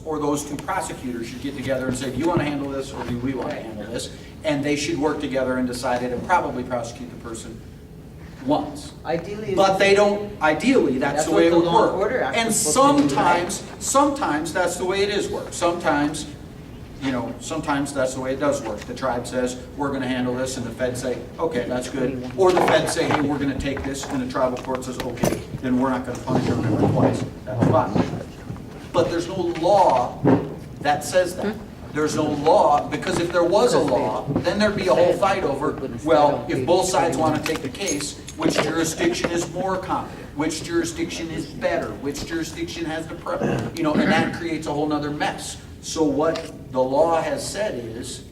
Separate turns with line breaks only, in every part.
or those two prosecutors should get together and say, do you want to handle this or do we want to handle this? And they should work together and decide it and probably prosecute the person once.
Ideally,
But they don't, ideally, that's the way it would work. And sometimes that's the way it is work. Sometimes, sometimes that's the way it does work. The tribe says, we're gonna handle this, and the feds say, okay, that's good. Or the feds say, hey, we're gonna take this, and the tribal court says, okay, then we're not gonna punish our member twice. That's fine. But there's no law that says that. There's no law, because if there was a law, then there'd be a whole fight over, well, if both sides want to take the case, which jurisdiction is more competent, which jurisdiction is better, which jurisdiction has the, and that creates a whole nother mess. So what the law has said is,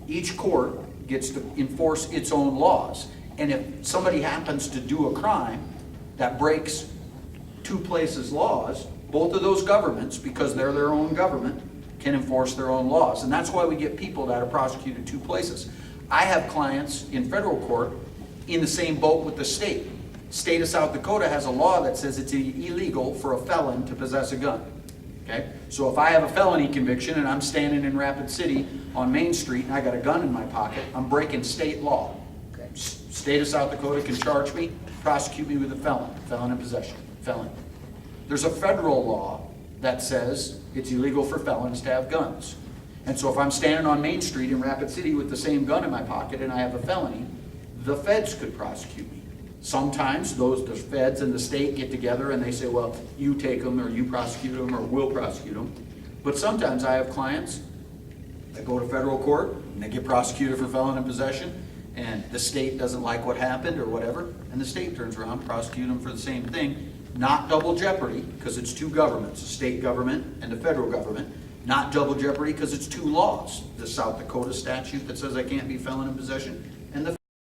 each court gets to enforce its own laws. And if somebody happens to do a crime that breaks two places' laws, both of those governments, because they're their own government, can enforce their own laws. And that's why we get people that are prosecuted two places. I have clients in federal court in the same boat with the state. State of South Dakota has a law that says it's illegal for a felon to possess a gun. Okay? So if I have a felony conviction and I'm standing in Rapid City on Main Street and I got a gun in my pocket, I'm breaking state law. Okay. State of South Dakota can charge me, prosecute me with a felon in possession, felon. There's a federal law that says it's illegal for felons to have guns. And so if I'm standing on Main Street in Rapid City with the same gun in my pocket and I have a felony, the feds could prosecute me. Sometimes the feds and the state get together and they say, well, you take them or you prosecute them or we'll prosecute them. But sometimes I have clients that go to federal court and they get prosecuted for felon in possession, and the state doesn't like what happened or whatever, and the state turns around, prosecute them for the same thing. Not double jeopardy, because it's two governments, the state government and the federal government. Not double jeopardy, because it's two laws. The South Dakota statute that says I can't be felon in possession, and the